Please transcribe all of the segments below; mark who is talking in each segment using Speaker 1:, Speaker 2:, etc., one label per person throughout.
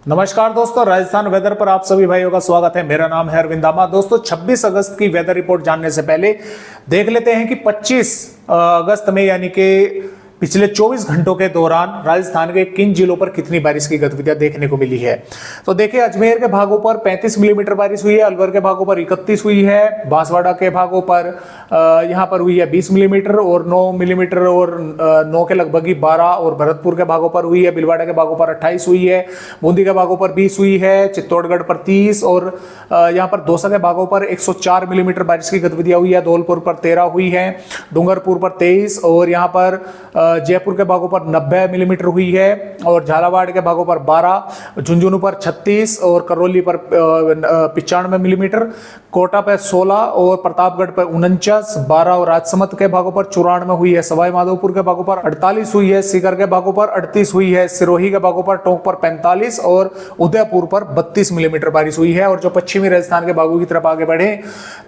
Speaker 1: नमस्कार दोस्तों, राजस्थान वेदर पर आप सभी भाइयों का स्वागत है। मेरा नाम है अरविंद दामा। दोस्तों 26 अगस्त की वेदर रिपोर्ट जानने से पहले देख लेते हैं कि 25 अगस्त में यानी कि पिछले 24 घंटों के दौरान राजस्थान के किन जिलों पर कितनी बारिश की गतिविधियां देखने को मिली है। तो देखिए, अजमेर के भागों पर 35 मिलीमीटर बारिश हुई है, अलवर के भागों पर 31 हुई है, बांसवाड़ा के भागों पर यहां पर हुई है 20 मिलीमीटर और 9 मिलीमीटर और 9 के लगभग ही 12, और भरतपुर के भागों पर हुई है, भीलवाड़ा के भागों पर 28 हुई है, बूंदी के भागों पर 20 हुई है, चित्तौड़गढ़ पर 30 और यहाँ पर दौसा के भागों पर 104 मिलीमीटर बारिश की गतिविधियां हुई है, धौलपुर पर 13 हुई है, डूंगरपुर पर 23 और यहाँ पर जयपुर के भागों पर 90 मिलीमीटर हुई है, और झालावाड़ के भागों पर 12, झुंझुनू पर 36 और करौली पर 95 मिलीमीटर, कोटा पर 16 और प्रतापगढ़ पर 49, 12 और राजसमंद के भागों पर 94 हुई है, सवाई माधोपुर के भागों पर 48 हुई है, सीकर के भागों पर 38 हुई है, सिरोही के भागों पर टोंक पर 45 और उदयपुर पर 32 मिलीमीटर बारिश हुई है। और जो पश्चिमी राजस्थान के भागों की तरफ आगे बढ़े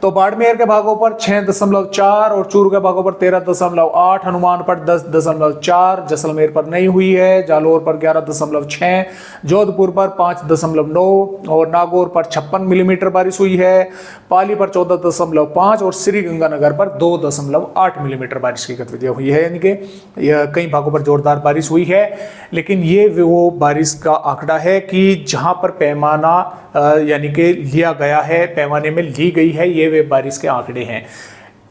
Speaker 1: तो बाड़मेर के भागों पर 6.4 और चूरू के भागों पर 13.8, हनुमान पर 10.4, जैसलमेर पर नहीं हुई है, जालोर पर 11.6, जोधपुर पर 5.9 और नागौर पर 56 मिलीमीटर बारिश हुई है, पाली पर 14.5 और श्री गंगानगर पर 2.8 मिलीमीटर बारिश की गतिविधियां हुई है। यानी कि कई भागों पर जोरदार बारिश हुई है, लेकिन ये वो बारिश का आंकड़ा है कि जहां पर पैमाना यानी कि लिया गया है, पैमाने में ली गई है, ये वे बारिश के आंकड़े हैं।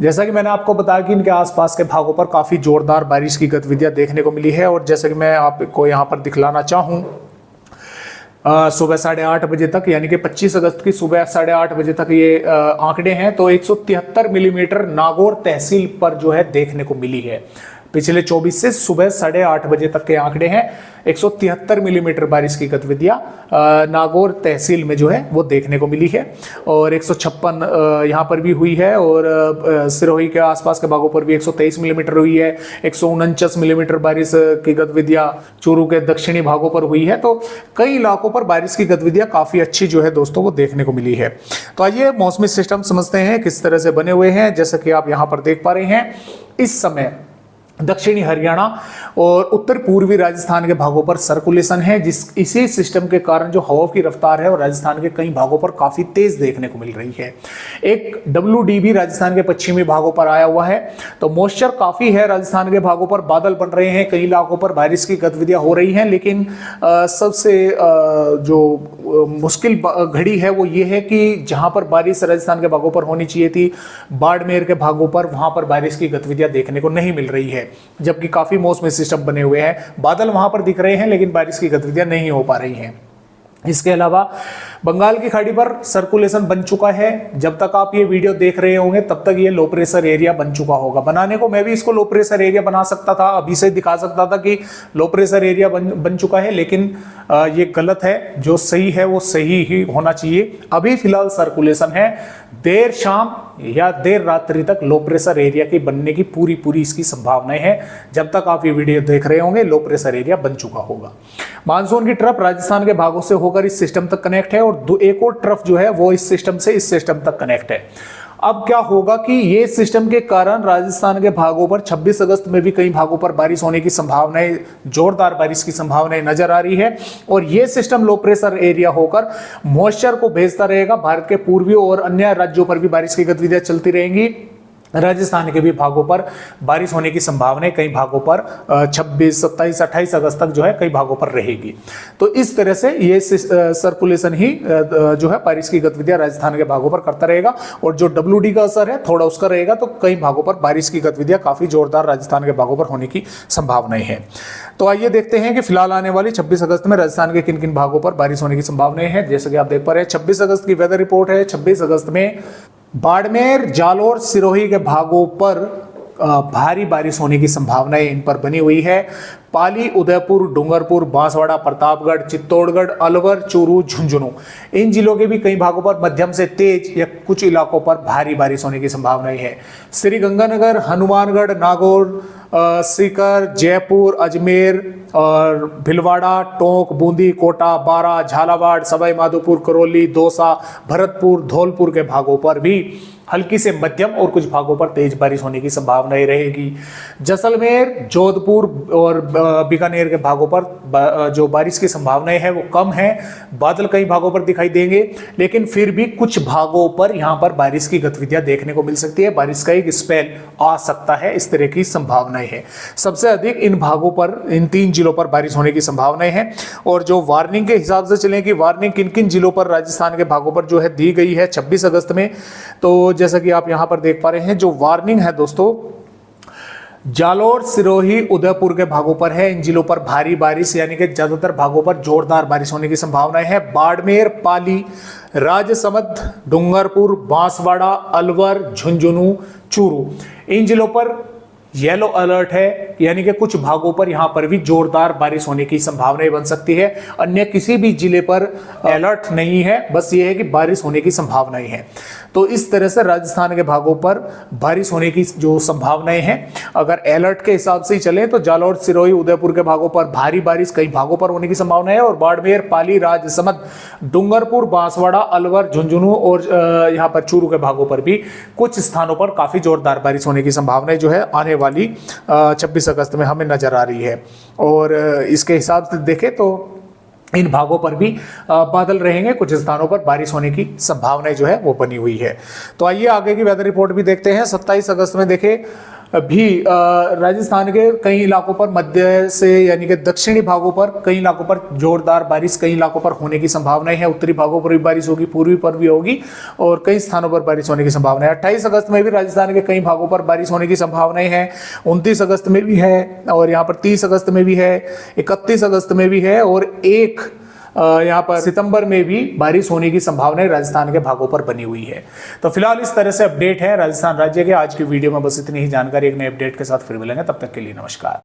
Speaker 1: जैसा कि मैंने आपको बताया कि इनके आसपास के भागों पर काफ़ी जोरदार बारिश की गतिविधियां देखने को मिली है। और जैसे कि मैं आपको यहाँ पर दिखलाना चाहूँ, सुबह 8:30 बजे तक यानी कि 25 अगस्त की सुबह 8:30 बजे तक ये आंकड़े हैं, तो 173 मिलीमीटर नागौर तहसील पर जो है देखने को मिली है। पिछले 24 से सुबह 8:30 बजे तक के आंकड़े हैं, 173 मिलीमीटर बारिश की गतिविधियां नागौर तहसील में जो है वो देखने को मिली है, और 156 यहाँ पर भी हुई है, और सिरोही के आसपास के भागों पर भी 123 मिलीमीटर हुई है, 149 मिलीमीटर बारिश की गतिविधियां चूरू के दक्षिणी भागों पर हुई है। तो कई इलाकों पर बारिश की गतिविधियां काफी अच्छी जो है दोस्तों वो देखने को मिली है। तो आइए मौसमी सिस्टम समझते हैं किस तरह से बने हुए हैं। जैसा कि आप यहाँ पर देख पा रहे हैं, इस समय दक्षिणी हरियाणा और उत्तर पूर्वी राजस्थान के भागों पर सर्कुलेशन है, इसी सिस्टम के कारण जो हवा की रफ्तार है और राजस्थान के कई भागों पर काफी तेज देखने को मिल रही है। एक WD भी राजस्थान के पश्चिमी भागों पर आया हुआ है, तो मॉइस्चर काफी है राजस्थान के भागों पर, बादल बन रहे हैं, कई इलाकों पर बारिश की गतिविधियां हो रही हैं, लेकिन सबसे जो मुश्किल घड़ी है वो ये है कि जहां पर बारिश राजस्थान के भागों पर होनी चाहिए थी, बाड़मेर के भागों पर, वहां पर बारिश की गतिविधियां देखने को नहीं मिल रही है, जबकि काफी मौसमी सिस्टम बने हुए हैं, बादल वहां पर दिख रहे हैं, लेकिन बारिश की गतिविधियां नहीं हो पा रही हैं। इसके अलावा बंगाल की खाड़ी पर सर्कुलेशन बन चुका है। जब तक आप ये वीडियो देख रहे होंगे तब तक ये लो प्रेशर एरिया बन चुका होगा। बनाने को मैं भी इसको लो प्रेशर एरिया बना सकता था, अभी से दिखा सकता था कि लो प्रेशर एरिया बन चुका है, लेकिन ये गलत है। जो सही है वो सही ही होना चाहिए। अभी फिलहाल सर्कुलेशन है, देर शाम या देर रात्रि तक लो प्रेशर एरिया के बनने की पूरी इसकी संभावनाएं हैं। जब तक आप ये वीडियो देख रहे होंगे लो प्रेशर एरिया बन चुका होगा। मानसून की ट्रफ राजस्थान के भागों से होकर इस सिस्टम तक कनेक्ट है, और एक और ट्रफ जो है वो इस सिस्टम से इस सिस्टम तक कनेक्ट है। अब क्या होगा कि ये सिस्टम के कारण राजस्थान के भागों पर 26 अगस्त में भी कई भागों पर बारिश होने की संभावनाएं, जोरदार बारिश की संभावनाएं नजर आ रही है, और ये सिस्टम लो प्रेशर एरिया होकर मॉइस्चर को भेजता रहेगा। भारत के पूर्वी और अन्य राज्यों पर भी बारिश की गतिविधियां चलती रहेंगी। राजस्थान के भी भागों पर बारिश होने की संभावना कई भागों पर 26, 27, 28 अगस्त तक जो है कई भागों पर रहेगी। तो इस तरह से ये सर्कुलेशन ही जो है बारिश की गतिविधियां राजस्थान के भागों पर करता रहेगा, और जो WD का असर है थोड़ा उसका रहेगा, तो कई भागों पर बारिश की गतिविधियां काफी जोरदार राजस्थान के भागों पर होने की संभावनाएं हैं। तो आइए देखते हैं कि फिलहाल आने वाली 26 अगस्त में राजस्थान के किन किन भागों पर बारिश होने की संभावनाएं हैं। जैसे कि आप देख पा रहे हैं 26 अगस्त की वेदर रिपोर्ट है। 26 अगस्त में बाड़मेर, जालोर, सिरोही के भागों पर भारी बारिश होने की संभावनाएं इन पर बनी हुई है। पाली, उदयपुर, डूंगरपुर, बांसवाड़ा, प्रतापगढ़, चित्तौड़गढ़, अलवर, चूरू, झुंझुनू, इन जिलों के भी कई भागों पर मध्यम से तेज या कुछ इलाकों पर भारी बारिश होने की संभावनाएं है। श्री गंगानगर, हनुमानगढ़, नागौर, सीकर, जयपुर, अजमेर और भीलवाड़ा, टोंक, बूंदी, कोटा, बारा, झालावाड़, सवाई माधोपुर, करौली, दौसा, भरतपुर, धौलपुर के भागों पर भी हल्की से मध्यम और कुछ भागों पर तेज बारिश होने की संभावनाएं रहेगी। जैसलमेर, जोधपुर और बीकानेर के भागों पर जो बारिश की संभावनाएं है वो कम है। बादल कई भागों पर दिखाई देंगे, लेकिन फिर भी कुछ भागों पर यहां पर बारिश की गतिविधियां देखने को मिल सकती है। बारिश का एक स्पेल आ सकता है, इस तरह की संभावनाएं है। सबसे अधिक इन भागों पर, इन 3 जिलों पर बारिश होने की संभावनाएं हैं। और जो वार्निंग के हिसाब से चलें कि वार्निंग किन किन जिलों पर राजस्थान के भागों पर जो है दी गई है 26 अगस्त में, तो जैसा कि आप यहां पर देख पा रहे हैं, जो वार्निंग है दोस्तों, जालोर, सिरोही, उदयपुर के भागों पर है। इन जिलों पर भारी बारिश यानी कि ज्यादातर भागों पर जोरदार बारिश होने की संभावनाएं है। बाड़मेर, पाली, राजसमंद, डूंगरपुर, बांसवाड़ा, अलवर, झुंझुनू, चूरू, इन जिलों पर येलो अलर्ट है, यानी कि कुछ भागों पर यहां पर भी जोरदार बारिश होने की संभावनाएं बन सकती है। अन्य किसी भी जिले पर अलर्ट नहीं है, बस ये है कि बारिश होने की संभावनाएं हैं। तो इस तरह से राजस्थान के भागों पर बारिश होने की जो संभावनाएं हैं, अगर अलर्ट के हिसाब से ही चलें तो जालोर, सिरोही, उदयपुर के भागों पर भारी बारिश कई भागों पर होने की संभावना है। और बाड़मेर, पाली, राजसमंद, डूंगरपुर, बांसवाड़ा, अलवर, झुंझुनू और यहाँ पर चूरू के भागों पर भी कुछ स्थानों पर काफी जोरदार बारिश होने की संभावनाएं जो है आने वाली 26 अगस्त में हमें नजर आ रही है। और इसके हिसाब से देखें तो इन भागों पर भी बादल रहेंगे, कुछ स्थानों पर बारिश होने की संभावनाएं जो है वो बनी हुई है। तो आइए आगे की वेदर रिपोर्ट भी देखते हैं। 27 अगस्त में देखें भी राजस्थान के कई इलाकों पर, मध्य से यानी कि दक्षिणी भागों पर कई इलाकों पर जोरदार बारिश कई इलाकों पर होने की संभावनाएं है। उत्तरी भागों पर भी बारिश होगी, पूर्वी पर भी होगी और कई स्थानों पर बारिश होने की संभावना है। 28 अगस्त में भी राजस्थान के कई भागों पर बारिश होने की संभावनाएं हैं। 29 अगस्त में भी है और यहाँ पर 30 अगस्त में भी है, 31 अगस्त में भी है और यहाँ पर सितंबर में भी बारिश होने की संभावना राजस्थान के भागों पर बनी हुई है। तो फिलहाल इस तरह से अपडेट है राजस्थान राज्य के। आज की वीडियो में बस इतनी ही जानकारी। एक नए अपडेट के साथ फिर मिलेंगे, तब तक के लिए नमस्कार।